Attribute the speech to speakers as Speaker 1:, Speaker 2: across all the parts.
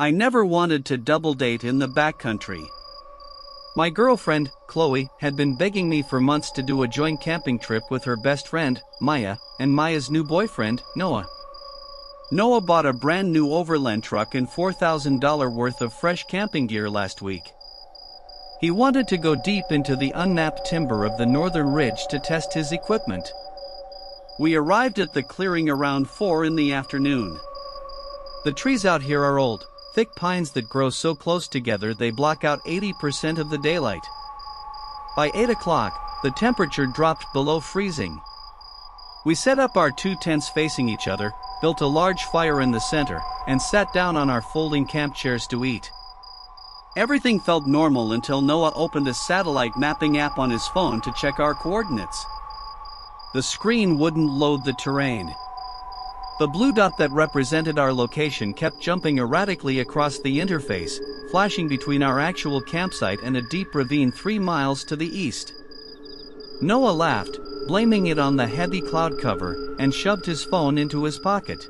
Speaker 1: I never wanted to double date in the backcountry. My girlfriend, Chloe, had been begging me for months to do a joint camping trip with her best friend, Maya, and Maya's new boyfriend, Noah. Noah bought a brand new overland truck and $4,000 worth of fresh camping gear last week. He wanted to go deep into the unmapped timber of the northern ridge to test his equipment. We arrived at the clearing around 4 in the afternoon. The trees out here are old, thick pines that grow so close together they block out 80% of the daylight. By 8 o'clock, the temperature dropped below freezing. We set up our 2 tents facing each other, built a large fire in the center, and sat down on our folding camp chairs to eat. Everything felt normal until Noah opened a satellite mapping app on his phone to check our coordinates. The screen wouldn't load the terrain. The blue dot that represented our location kept jumping erratically across the interface, flashing between our actual campsite and a deep ravine 3 miles to the east. Noah laughed, blaming it on the heavy cloud cover, and shoved his phone into his pocket.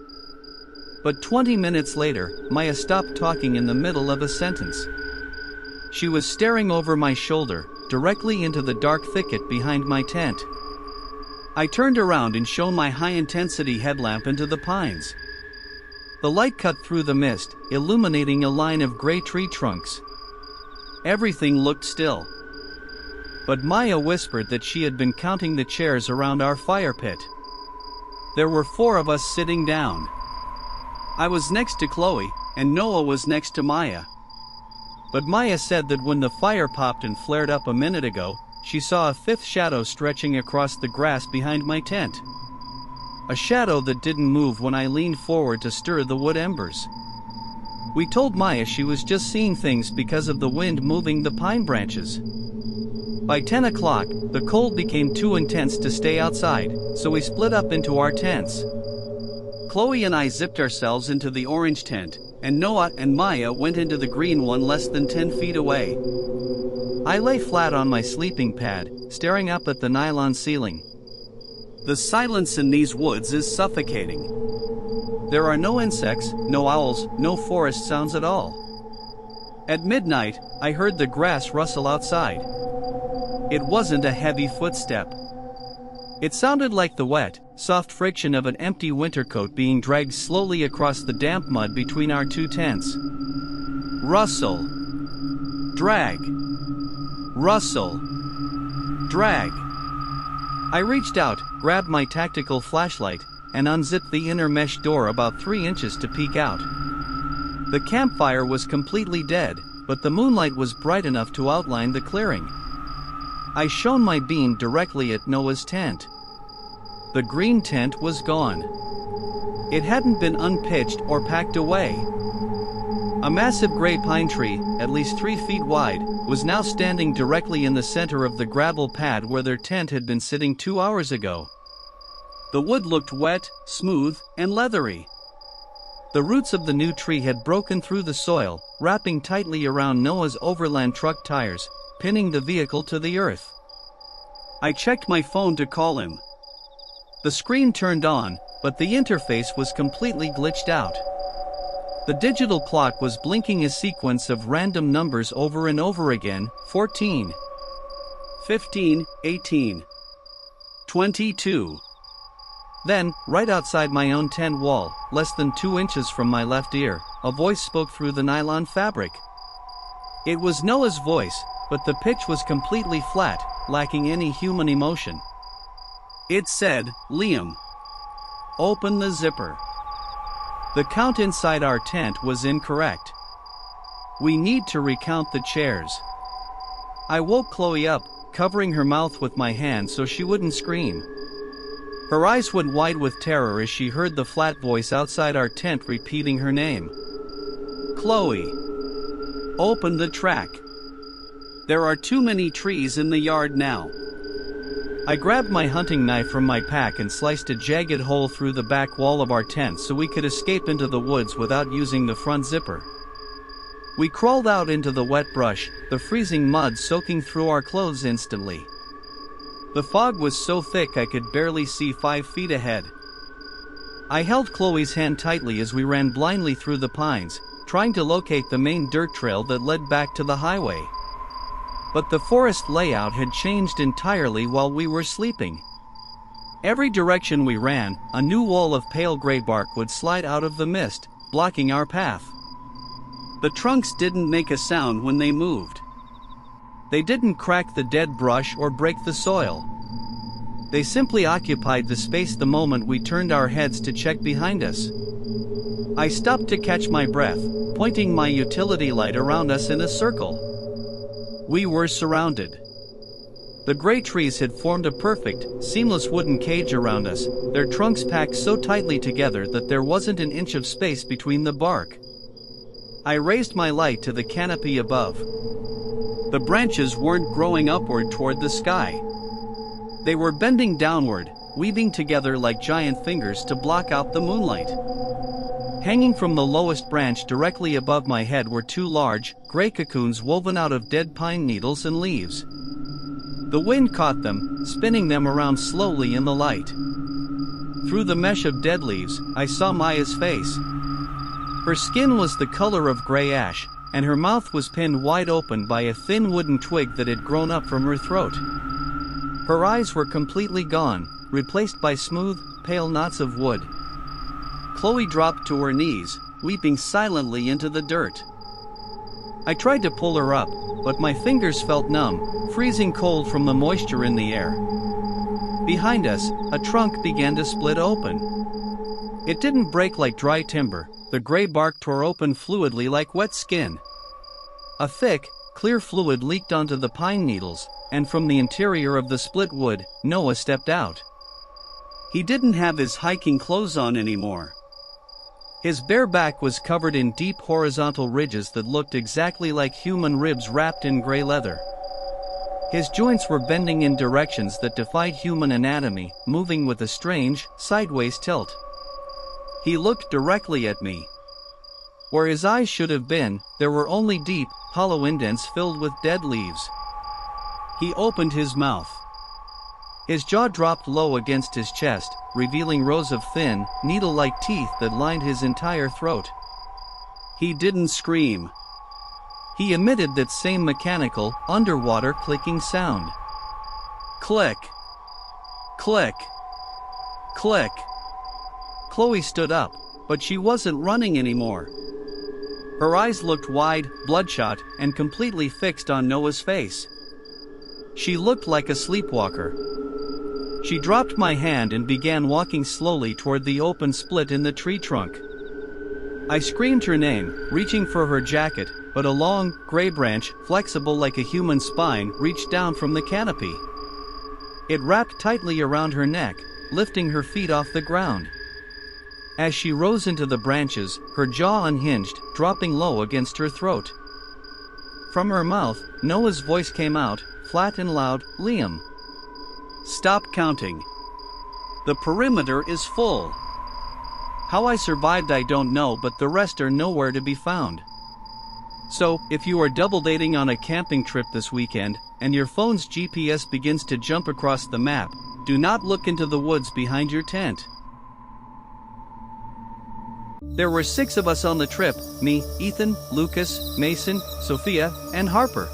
Speaker 1: But 20 minutes later, Maya stopped talking in the middle of a sentence. She was staring over my shoulder, directly into the dark thicket behind my tent. I turned around and shone my high-intensity headlamp into the pines. The light cut through the mist, illuminating a line of gray tree trunks. Everything looked still. But Maya whispered that she had been counting the chairs around our fire pit. There were 4 of us sitting down. I was next to Chloe, and Noah was next to Maya. But Maya said that when the fire popped and flared up a minute ago, she saw a 5th shadow stretching across the grass behind my tent. A shadow that didn't move when I leaned forward to stir the wood embers. We told Maya she was just seeing things because of the wind moving the pine branches. By 10 o'clock, the cold became too intense to stay outside, so we split up into our tents. Chloe and I zipped ourselves into the orange tent, and Noah and Maya went into the green one less than 10 feet away. I lay flat on my sleeping pad, staring up at the nylon ceiling. The silence in these woods is suffocating. There are no insects, no owls, no forest sounds at all. At midnight, I heard the grass rustle outside. It wasn't a heavy footstep. It sounded like the wet, soft friction of an empty winter coat being dragged slowly across the damp mud between our 2 tents. Rustle. Drag. Rustle. Drag. I reached out, grabbed my tactical flashlight, and unzipped the inner mesh door about 3 inches to peek out. The campfire was completely dead, but the moonlight was bright enough to outline the clearing. I shone my beam directly at Noah's tent. The green tent was gone. It hadn't been unpitched or packed away. A massive gray pine tree, at least 3 feet wide, was now standing directly in the center of the gravel pad where their tent had been sitting 2 hours ago. The wood looked wet, smooth, and leathery. The roots of the new tree had broken through the soil, wrapping tightly around Noah's overland truck tires, pinning the vehicle to the earth. I checked my phone to call him. The screen turned on, but the interface was completely glitched out. The digital clock was blinking a sequence of random numbers over and over again: 14, 15, 18, 22. Then, right outside my own tent wall, less than 2 inches from my left ear, a voice spoke through the nylon fabric. It was Noah's voice, but the pitch was completely flat, lacking any human emotion. It said, "Liam, open the zipper." The count inside our tent was incorrect. We need to recount the chairs. I woke Chloe up, covering her mouth with my hand so she wouldn't scream. Her eyes went wide with terror as she heard the flat voice outside our tent repeating her name. "Chloe, open the track. There are too many trees in the yard now." I grabbed my hunting knife from my pack and sliced a jagged hole through the back wall of our tent so we could escape into the woods without using the front zipper. We crawled out into the wet brush, the freezing mud soaking through our clothes instantly. The fog was so thick I could barely see 5 feet ahead. I held Chloe's hand tightly as we ran blindly through the pines, trying to locate the main dirt trail that led back to the highway. But the forest layout had changed entirely while we were sleeping. Every direction we ran, a new wall of pale gray bark would slide out of the mist, blocking our path. The trunks didn't make a sound when they moved. They didn't crack the dead brush or break the soil. They simply occupied the space the moment we turned our heads to check behind us. I stopped to catch my breath, pointing my utility light around us in a circle. We were surrounded. The gray trees had formed a perfect, seamless wooden cage around us, their trunks packed so tightly together that there wasn't an inch of space between the bark. I raised my light to the canopy above. The branches weren't growing upward toward the sky. They were bending downward, weaving together like giant fingers to block out the moonlight. Hanging from the lowest branch directly above my head were two large, gray cocoons woven out of dead pine needles and leaves. The wind caught them, spinning them around slowly in the light. Through the mesh of dead leaves, I saw Maya's face. Her skin was the color of gray ash, and her mouth was pinned wide open by a thin wooden twig that had grown up from her throat. Her eyes were completely gone, replaced by smooth, pale knots of wood. Chloe dropped to her knees, weeping silently into the dirt. I tried to pull her up, but my fingers felt numb, freezing cold from the moisture in the air. Behind us, a trunk began to split open. It didn't break like dry timber, the gray bark tore open fluidly like wet skin. A thick, clear fluid leaked onto the pine needles, and from the interior of the split wood, Noah stepped out. He didn't have his hiking clothes on anymore. His bare back was covered in deep horizontal ridges that looked exactly like human ribs wrapped in gray leather. His joints were bending in directions that defied human anatomy, moving with a strange, sideways tilt. He looked directly at me. Where his eyes should have been, there were only deep, hollow indents filled with dead leaves. He opened his mouth. His jaw dropped low against his chest, revealing rows of thin, needle-like teeth that lined his entire throat. He didn't scream. He emitted that same mechanical, underwater clicking sound. Click. Click. Click. Chloe stood up, but she wasn't running anymore. Her eyes looked wide, bloodshot, and completely fixed on Noah's face. She looked like a sleepwalker. She dropped my hand and began walking slowly toward the open split in the tree trunk. I screamed her name, reaching for her jacket, but a long, gray branch, flexible like a human spine, reached down from the canopy. It wrapped tightly around her neck, lifting her feet off the ground. As she rose into the branches, her jaw unhinged, dropping low against her throat. From her mouth, Noah's voice came out, flat and loud, "Liam. Stop counting. The perimeter is full." How I survived I don't know, but the rest are nowhere to be found. So, if you are double dating on a camping trip this weekend, and your phone's GPS begins to jump across the map, do not look into the woods behind your tent. There were 6 of us on the trip: me, Ethan, Lucas, Mason, Sophia, and Harper.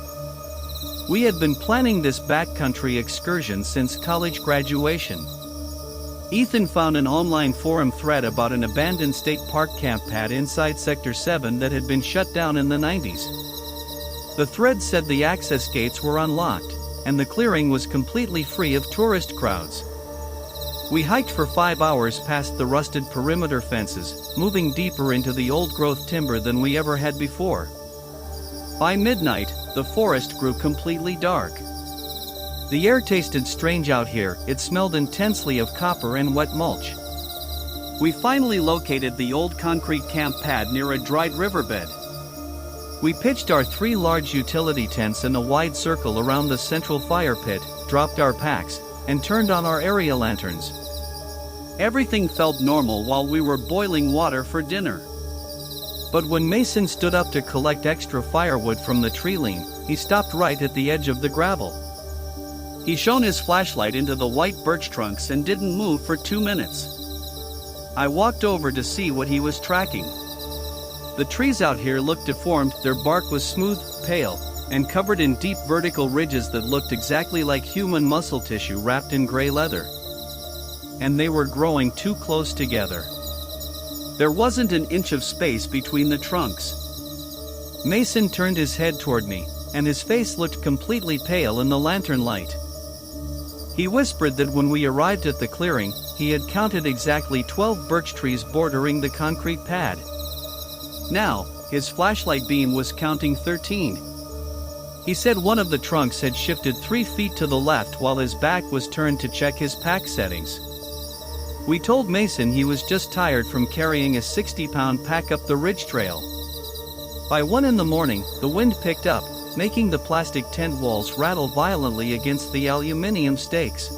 Speaker 1: We had been planning this backcountry excursion since college graduation. Ethan found an online forum thread about an abandoned state park camp pad inside Sector 7 that had been shut down in the 90s. The thread said the access gates were unlocked, and the clearing was completely free of tourist crowds. We hiked for 5 hours past the rusted perimeter fences, moving deeper into the old-growth timber than we ever had before. By midnight, the forest grew completely dark. The air tasted strange out here, it smelled intensely of copper and wet mulch. We finally located the old concrete camp pad near a dried riverbed. We pitched our 3 large utility tents in a wide circle around the central fire pit, dropped our packs, and turned on our area lanterns. Everything felt normal while we were boiling water for dinner. But when Mason stood up to collect extra firewood from the tree line, he stopped right at the edge of the gravel. He shone his flashlight into the white birch trunks and didn't move for 2 minutes. I walked over to see what he was tracking. The trees out here looked deformed, their bark was smooth, pale, and covered in deep vertical ridges that looked exactly like human muscle tissue wrapped in gray leather. And they were growing too close together. There wasn't an inch of space between the trunks. Mason turned his head toward me, and his face looked completely pale in the lantern light. He whispered that when we arrived at the clearing, he had counted exactly 12 birch trees bordering the concrete pad. Now, his flashlight beam was counting 13. He said one of the trunks had shifted 3 feet to the left while his back was turned to check his pack settings. We told Mason he was just tired from carrying a 60-pound pack up the ridge trail. By 1 in the morning, the wind picked up, making the plastic tent walls rattle violently against the aluminum stakes.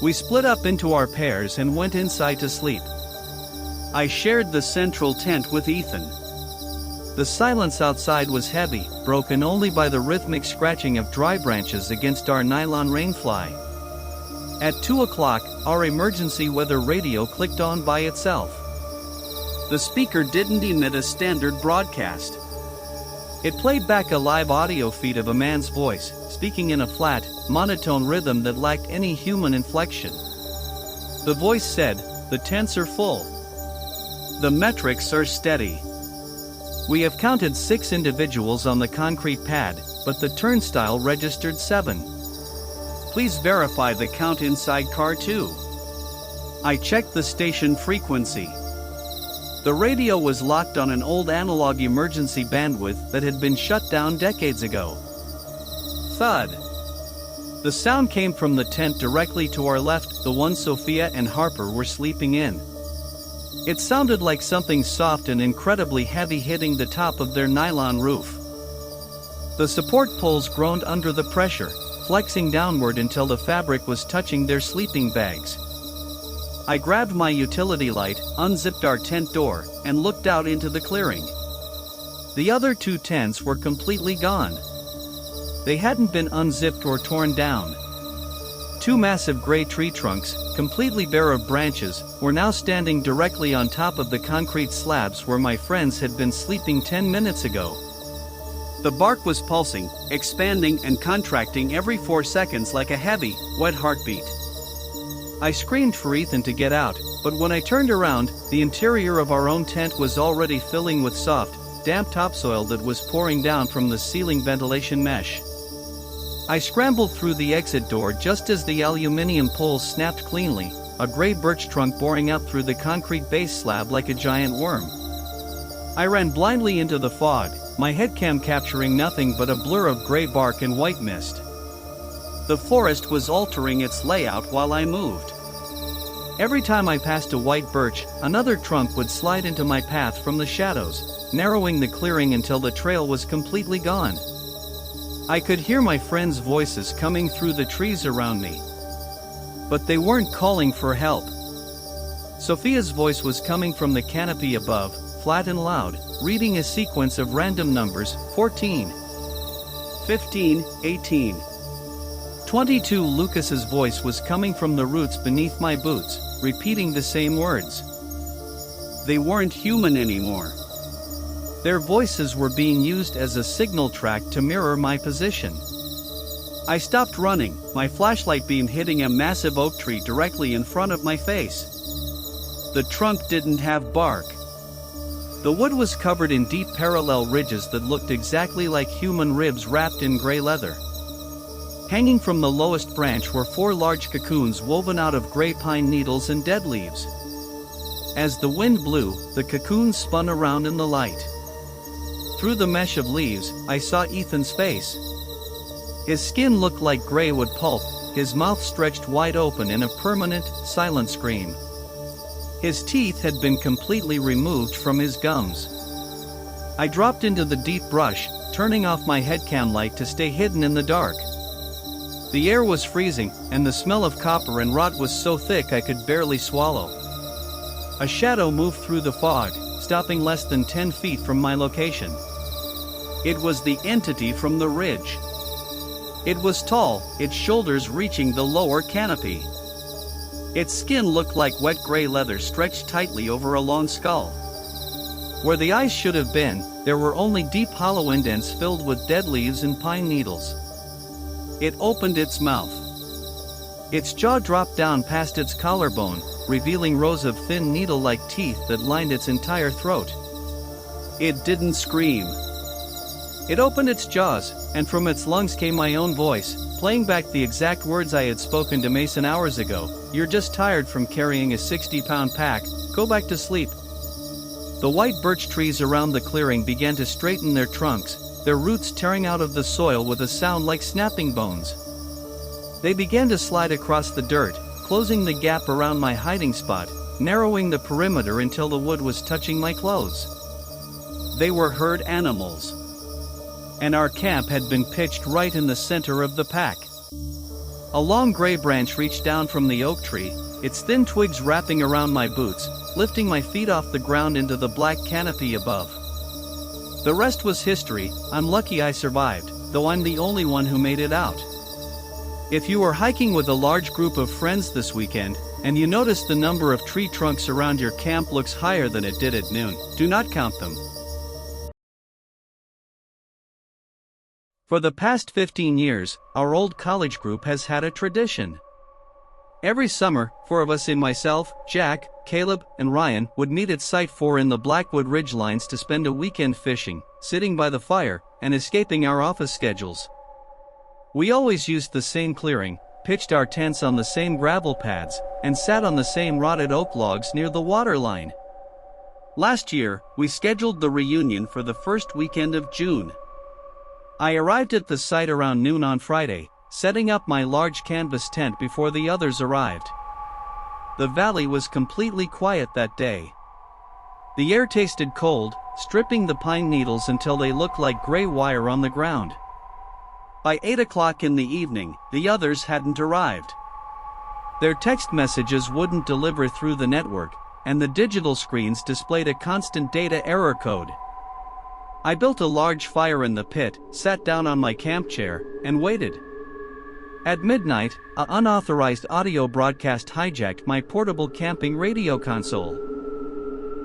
Speaker 1: We split up into our pairs and went inside to sleep. I shared the central tent with Ethan. The silence outside was heavy, broken only by the rhythmic scratching of dry branches against our nylon rainfly. At 2 o'clock, our emergency weather radio clicked on by itself. The speaker didn't emit a standard broadcast. It played back a live audio feed of a man's voice, speaking in a flat, monotone rhythm that lacked any human inflection. The voice said, "The tents are full. The metrics are steady. We have counted 6 individuals on the concrete pad, but the turnstile registered 7. Please verify the count inside car 2. I checked the station frequency. The radio was locked on an old analog emergency bandwidth that had been shut down decades ago. Thud. The sound came from the tent directly to our left, the one Sophia and Harper were sleeping in. It sounded like something soft and incredibly heavy hitting the top of their nylon roof. The support poles groaned under the pressure, flexing downward until the fabric was touching their sleeping bags. I grabbed my utility light, unzipped our tent door, and looked out into the clearing. The other 2 tents were completely gone. They hadn't been unzipped or torn down. 2 massive gray tree trunks, completely bare of branches, were now standing directly on top of the concrete slabs where my friends had been sleeping 10 minutes ago. The bark was pulsing, expanding and contracting every 4 seconds like a heavy, wet heartbeat. I screamed for Ethan to get out, but when I turned around, the interior of our own tent was already filling with soft, damp topsoil that was pouring down from the ceiling ventilation mesh. I scrambled through the exit door just as the aluminum poles snapped cleanly, a gray birch trunk boring out through the concrete base slab like a giant worm. I ran blindly into the fog, my headcam capturing nothing but a blur of gray bark and white mist. The forest was altering its layout while I moved. Every time I passed a white birch, another trunk would slide into my path from the shadows, narrowing the clearing until the trail was completely gone. I could hear my friends' voices coming through the trees around me. But they weren't calling for help. Sophia's voice was coming from the canopy above, flat and loud, reading a sequence of random numbers: 14, 15, 18. 22. Lucas's voice was coming from the roots beneath my boots, repeating the same words. They weren't human anymore. Their voices were being used as a signal track to mirror my position. I stopped running, my flashlight beam hitting a massive oak tree directly in front of my face. The trunk didn't have bark. The wood was covered in deep parallel ridges that looked exactly like human ribs wrapped in gray leather. Hanging from the lowest branch were 4 large cocoons woven out of gray pine needles and dead leaves. As the wind blew, the cocoons spun around in the light. Through the mesh of leaves, I saw Ethan's face. His skin looked like gray wood pulp, his mouth stretched wide open in a permanent, silent scream. His teeth had been completely removed from his gums. I dropped into the deep brush, turning off my headcam light to stay hidden in the dark. The air was freezing, and the smell of copper and rot was so thick I could barely swallow. A shadow moved through the fog, stopping less than 10 feet from my location. It was the entity from the ridge. It was tall, its shoulders reaching the lower canopy. Its skin looked like wet gray leather stretched tightly over a long skull. Where the ice should have been, there were only deep hollow indents filled with dead leaves and pine needles. It opened its mouth. Its jaw dropped down past its collarbone, revealing rows of thin needle-like teeth that lined its entire throat. It didn't scream. It opened its jaws, and from its lungs came my own voice, playing back the exact words I had spoken to Mason hours ago. "You're just tired from carrying a 60-pound pack, go back to sleep." The white birch trees around the clearing began to straighten their trunks, their roots tearing out of the soil with a sound like snapping bones. They began to slide across the dirt, closing the gap around my hiding spot, narrowing the perimeter until the wood was touching my clothes. They were herd animals. And our camp had been pitched right in the center of the pack. A long gray branch reached down from the oak tree, its thin twigs wrapping around my boots, lifting my feet off the ground into the black canopy above. The rest was history. I'm lucky I survived, though I'm the only one who made it out. If you are hiking with a large group of friends this weekend, and you notice the number of tree trunks around your camp looks higher than it did at noon, do not count them. For the past 15 years, our old college group has had a tradition. Every summer, 4 of us, myself, Jack, Caleb, and Ryan, would meet at Site 4 in the Blackwood Ridgelines to spend a weekend fishing, sitting by the fire, and escaping our office schedules. We always used the same clearing, pitched our tents on the same gravel pads, and sat on the same rotted oak logs near the water line. Last year, we scheduled the reunion for the first weekend of June. I arrived at the site around noon on Friday, setting up my large canvas tent before the others arrived. The valley was completely quiet that day. The air tasted cold, stripping the pine needles until they looked like gray wire on the ground. By 8 o'clock in the evening, the others hadn't arrived. Their text messages wouldn't deliver through the network, and the digital screens displayed a constant data error code. I built a large fire in the pit, sat down on my camp chair, and waited. At midnight, an unauthorized audio broadcast hijacked my portable camping radio console.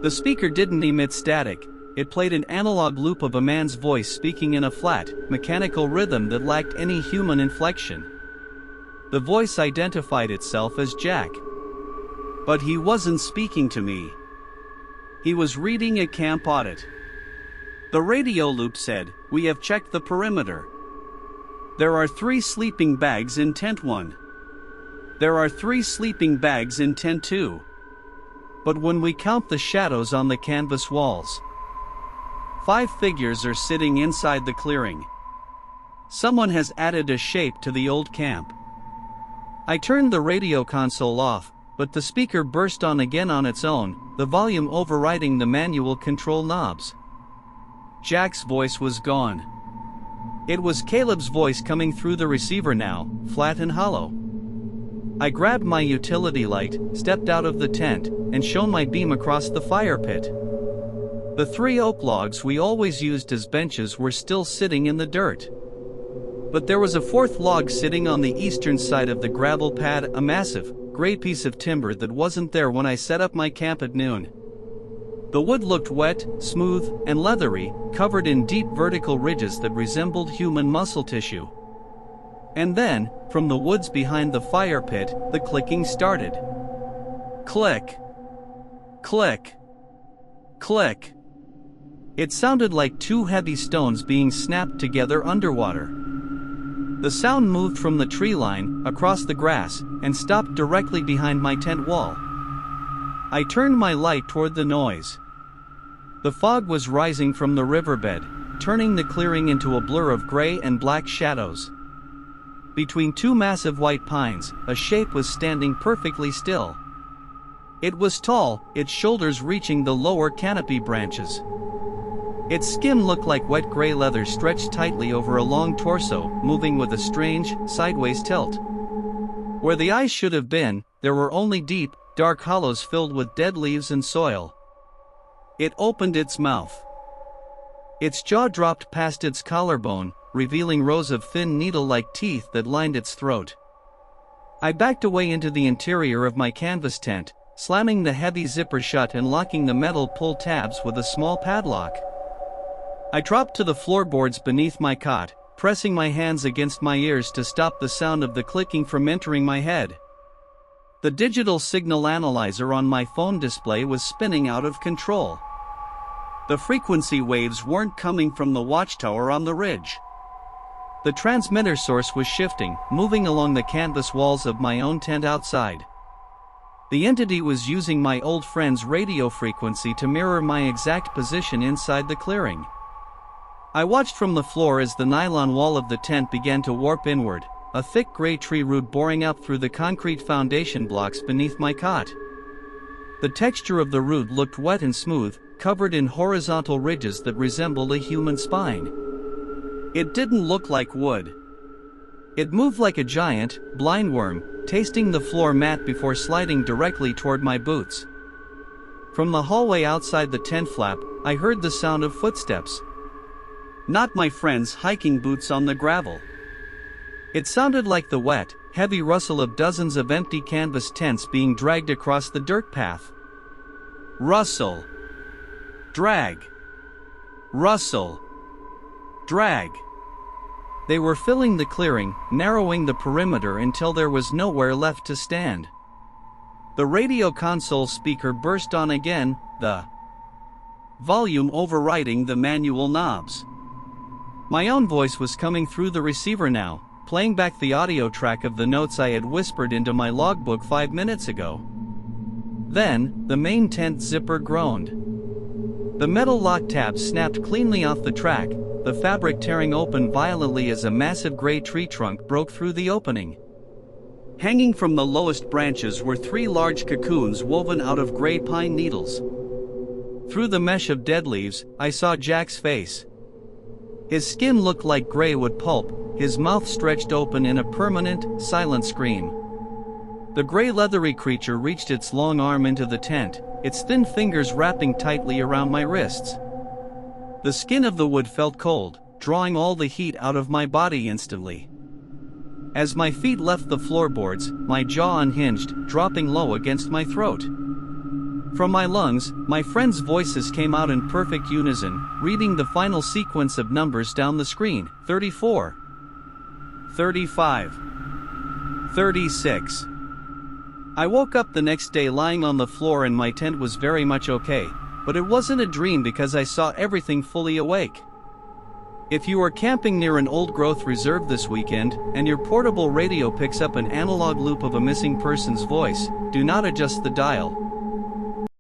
Speaker 1: The speaker didn't emit static, it played an analog loop of a man's voice speaking in a flat, mechanical rhythm that lacked any human inflection. The voice identified itself as Jack. But he wasn't speaking to me. He was reading a camp audit. The radio loop said, "We have checked the perimeter. There are 3 sleeping bags in tent 1. There are 3 sleeping bags in tent 2. But when we count the shadows on the canvas walls, 5 figures are sitting inside the clearing. Someone has added a shape to the old camp." I turned the radio console off, but the speaker burst on again on its own, the volume overriding the manual control knobs. Jack's voice was gone. It was Caleb's voice coming through the receiver now, flat and hollow. I grabbed my utility light, stepped out of the tent, and shone my beam across the fire pit. The 3 oak logs we always used as benches were still sitting in the dirt. But there was a 4th log sitting on the eastern side of the gravel pad, a massive, gray piece of timber that wasn't there when I set up my camp at noon. The wood looked wet, smooth, and leathery, covered in deep vertical ridges that resembled human muscle tissue. And then, from the woods behind the fire pit, the clicking started. Click. Click. Click. It sounded like 2 heavy stones being snapped together underwater. The sound moved from the tree line, across the grass, and stopped directly behind my tent wall. I turned my light toward the noise. The fog was rising from the riverbed, turning the clearing into a blur of gray and black shadows. Between 2 massive white pines, a shape was standing perfectly still. It was tall, its shoulders reaching the lower canopy branches. Its skin looked like wet gray leather stretched tightly over a long torso, moving with a strange, sideways tilt. Where the eyes should have been, there were only deep, dark hollows filled with dead leaves and soil. It opened its mouth. Its jaw dropped past its collarbone, revealing rows of thin needle-like teeth that lined its throat. I backed away into the interior of my canvas tent, slamming the heavy zipper shut and locking the metal pull tabs with a small padlock. I dropped to the floorboards beneath my cot, pressing my hands against my ears to stop the sound of the clicking from entering my head. The digital signal analyzer on my phone display was spinning out of control. The frequency waves weren't coming from the watchtower on the ridge. The transmitter source was shifting, moving along the canvas walls of my own tent outside. The entity was using my old friend's radio frequency to mirror my exact position inside the clearing. I watched from the floor as the nylon wall of the tent began to warp inward, a thick gray tree root boring up through the concrete foundation blocks beneath my cot. The texture of the root looked wet and smooth, covered in horizontal ridges that resembled a human spine. It didn't look like wood. It moved like a giant, blind worm, tasting the floor mat before sliding directly toward my boots. From the hallway outside the tent flap, I heard the sound of footsteps. Not my friend's hiking boots on the gravel. It sounded like the wet, heavy rustle of dozens of empty canvas tents being dragged across the dirt path. Rustle. Drag. Rustle. Drag. They were filling the clearing, narrowing the perimeter until there was nowhere left to stand. The radio console speaker burst on again, the volume overriding the manual knobs. My own voice was coming through the receiver now, playing back the audio track of the notes I had whispered into my logbook 5 minutes ago. Then, the main tent zipper groaned. The metal lock tabs snapped cleanly off the track, the fabric tearing open violently as a massive gray tree trunk broke through the opening. Hanging from the lowest branches were 3 large cocoons woven out of gray pine needles. Through the mesh of dead leaves, I saw Jack's face. His skin looked like gray wood pulp, his mouth stretched open in a permanent, silent scream. The gray leathery creature reached its long arm into the tent, its thin fingers wrapping tightly around my wrists. The skin of the wood felt cold, drawing all the heat out of my body instantly. As my feet left the floorboards, my jaw unhinged, dropping low against my throat. From my lungs, my friends' voices came out in perfect unison, reading the final sequence of numbers down the screen: 34, 35, 36. I woke up the next day lying on the floor and my tent was very much okay, but it wasn't a dream because I saw everything fully awake. If you are camping near an old-growth reserve this weekend, and your portable radio picks up an analog loop of a missing person's voice, do not adjust the dial,